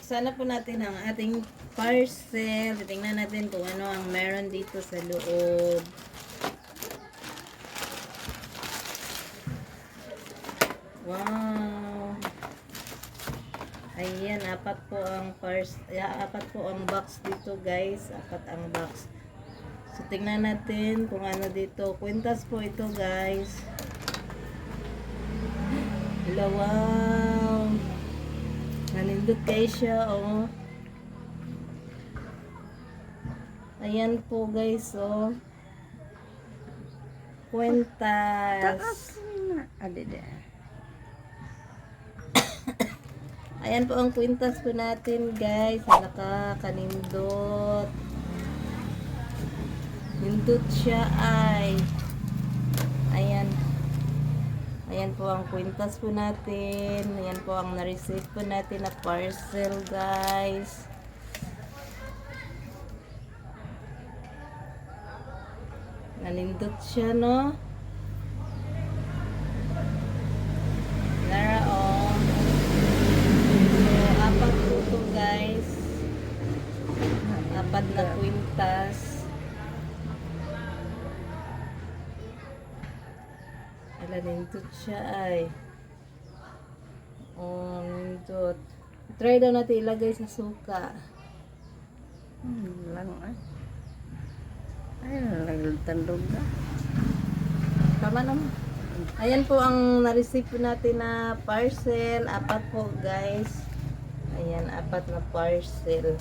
buksan na po natin ang ating parcel. Tingnan natin kung ano ang meron dito sa loob. Wow! Ayan, apat po ang box dito, guys. Apat ang box. So, tingnan natin kung ano dito. Kwintas po ito, guys. Hello, wow! Nanindot kayo siya, oh. Ayan po, guys, oh. Kwintas. Ayan po ang kwintas po natin, guys. Kanindot. Nindot siya ay. Ayan. Ayan po ang kwintas po natin. Ayan po ang na-receive po natin na parcel, guys. Nalindot siya, no? Lara, oh. So, apat po ito, guys. Apat na kwintas. Nalindot siya ay. Oh, nalindot. Try daw natin ilagay sa suka. Lang ay. Ay, nagtandog na. Tama naman. Ayan po ang na-receive po natin na parcel. Apat po, guys. Ayan, apat na parcel.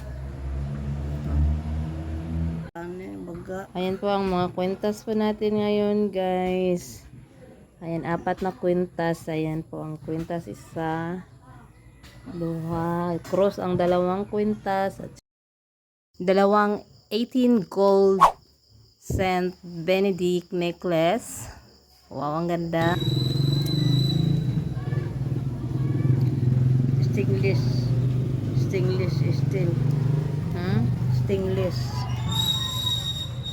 Ayan po ang mga kwintas po natin ngayon, guys. Ayan, apat na kwintas. Ayan po ang kwintas, isa, duha. Cross ang dalawang kwintas. At dalawang 18 gold Saint Benedict necklace. Wow, ang ganda. Stainless steel. Stainless.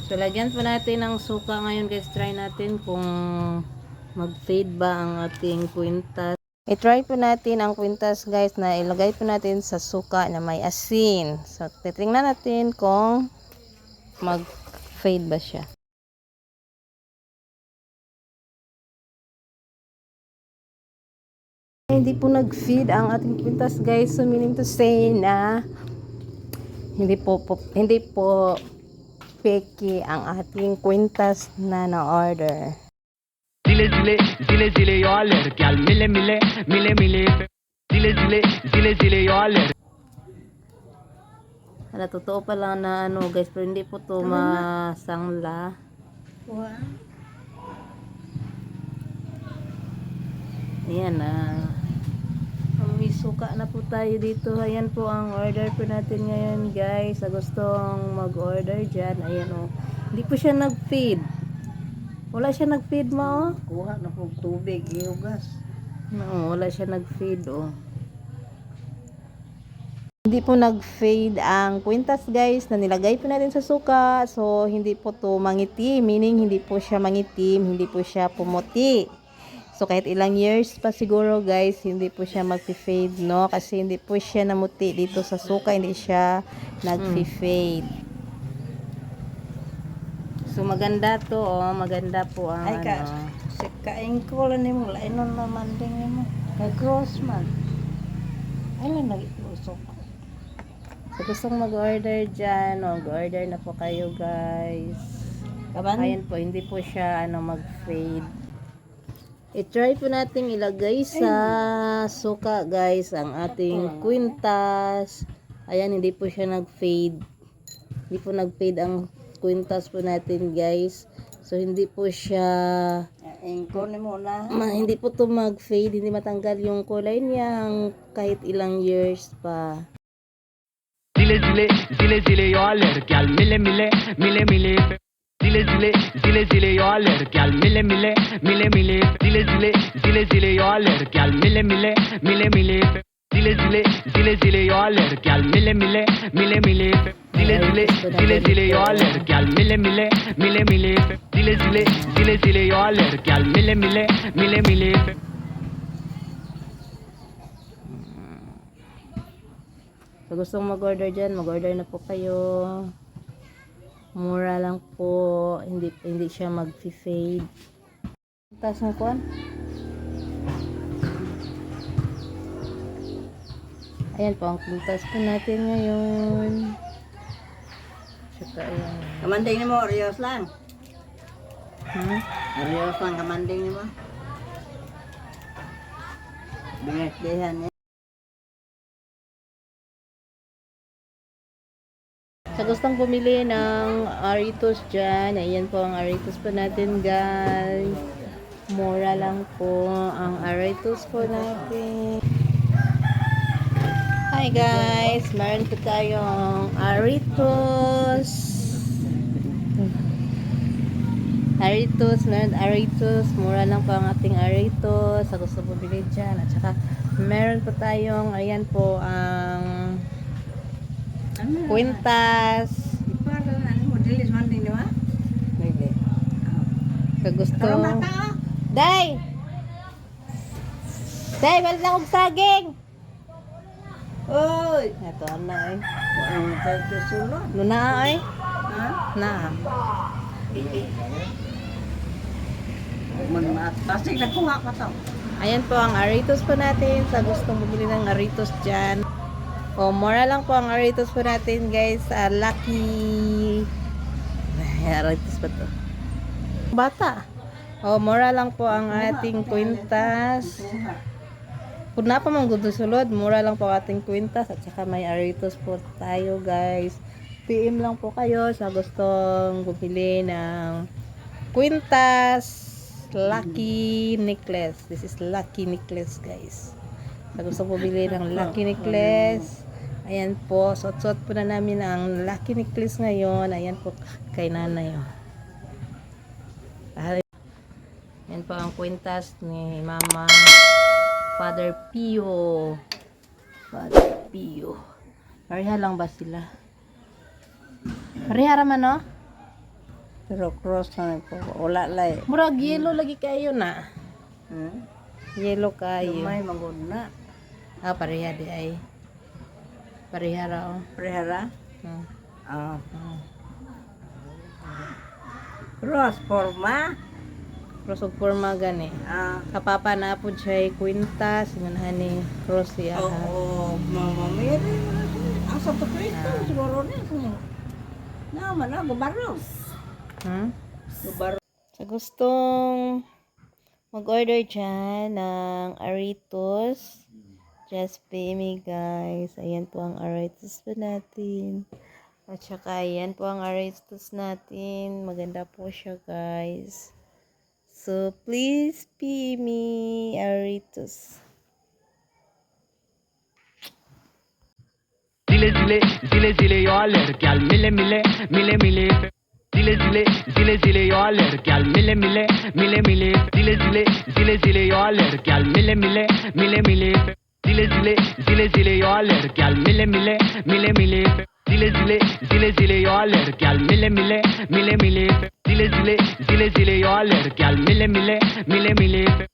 So, lagyan po natin ng suka ngayon, guys. Try natin kung mag-fade ba ang ating kwintas. I-try po natin ang kwintas, guys, na ilagay po natin sa suka na may asin. So, titingnan natin kung mag-fade ba siya. Hindi po nag-feed ang ating kwintas, guys. So, meaning to say na hindi po peki ang ating kwintas na na-order. Zile zile zile zile yoller gel mile mile mile mile zile zile zile zile yoller. Hala, totoo pa lang na ano, guys, pero hindi po to masangla. Wow. Ayan na. May suka na po tayo dito. Ayan po ang order po natin ngayon, guys. Sa gustong mag-order dyan. Ayan o. Hindi po siya nag-feed. Wala siya nag-feed mo, oh. Kuha na po tubig, iugas. No, wala siya nag-feed, oh. Hindi po nag-fade ang kwintas, guys, na nilagay po natin sa suka. So, hindi po to mangitim. Meaning, hindi po siya mangitim. Hindi po siya pumuti. So, kahit ilang years pa siguro, guys, hindi po siya mag-fade, no? Kasi hindi po siya namuti dito sa suka. Hindi siya nag-fade. So, maganda to, oh. Maganda po ang Ay, kain ko lang mo, lainon naman din mo. Kag-cross man. Ay, lang nag-iusok. So, gustong mag-order dyan, mag-order na po kayo, guys. Kaban? Ayan po, hindi po siya mag-fade. I-try po natin ilagay sa suka, guys, ang ating kwintas. Ayan, hindi po siya nag-fade. Hindi po nag-fade ang kwintas po natin, guys. So, hindi po siya Ko ni mo na. hindi po to mag-fade. Hindi matanggal yung kulay niya kahit ilang years pa. Zile zile zile zile yoller gel mile mile mile mile zile zile zile zile yoller gel mile mile mile mile zile zile zile zile yoller gel mile mile mile mile zile zile zile zile yoller gel mile mile mile mile zile zile zile zile yoller gel mile mile mile mile zile zile zile zile yoller gel mile mile mile mile. So, Sa gustong mag-order dyan, mag-order na po kayo. Mura lang po. Hindi siya mag-fade. Taas ng kuwan. Ayan po ang pintas po natin ngayon. Saka ayan. Kamanding ni mo, Rios lang. Hmm? Rios lang kamanding ni mo. Binasdihan niya. Sa gustong bumili ng Aritos dyan, ayan po ang Aritos po natin guys. Mura lang po ang Aritos po natin. Hi guys, meron po tayong Aritos. Aritos, mura lang po ang ating Aritos. Sa gusto bumili dyan. At saka meron po tayong, ayan po ang kwintas. Para ano mo, dilis man din mo. Maybe. Kagusto. Tara mata. Day! Day, balik na kong saging! Oy, Ito, na eh. ang tagsulo. Luna eh. Ha? Na. Tasig nakuha ka to. Ayan po ang Aritos po natin. Sa gustong bumili ng Aritos dyan. O, mura lang po ang Aritos po natin guys. Lucky. Ay, Aritos pa to. Bata. O, mura lang po ang ating kwintas. Kung na pa mang gusto sulod, mura lang po ang ating kwintas. At saka may Aritos po tayo guys. PM lang po kayo sa gustong bumili ng kwintas. Lucky necklace. This is lucky necklace guys. Sa gustong bumili ng lucky necklace. Ayan po. Suot-suot po na namin ang lucky necklace ngayon. Ayan po kay nanay. Ayan po ang kwintas ni Mama Father Pio. Father Pio. Pareha lang ba sila? Pareha raman no? Pero cross na po. Wala lay. Murag yellow lagi kayo na. Hmm? Yellow kayo. May magod na. Ah, pareha di ay. Pareha raw. Prehara. Hmm. Ah. Hmm. Cross forma. Cross of forma gani. Ah. Kapapa na po siya kwintas. Nganahan ni cross siya. Oo, Mama Mary. Ang sa Kristo siguro niya. Naman na, gubaro. Hmm? Gubaro. Sa gustong mag-order dyan ng Aritos, just pay me guys. Ayan po ang Aritos po natin. At saka ayan po ang Aritos natin. Maganda po siya guys. So please pay me Aritos. zile zile zile zile yo lerkyal mile mile mile mile zile zile zile zile yo lerkyal mile mile mile mile zile zile zile zile yo lerkyal mile mile mile mile zile zile zile zile yo lerkyal mile mile mile mile zile zile zile zile yo lerkyal mile mile mile mile zile zile zile zile yo lerkyal mile mile mile mile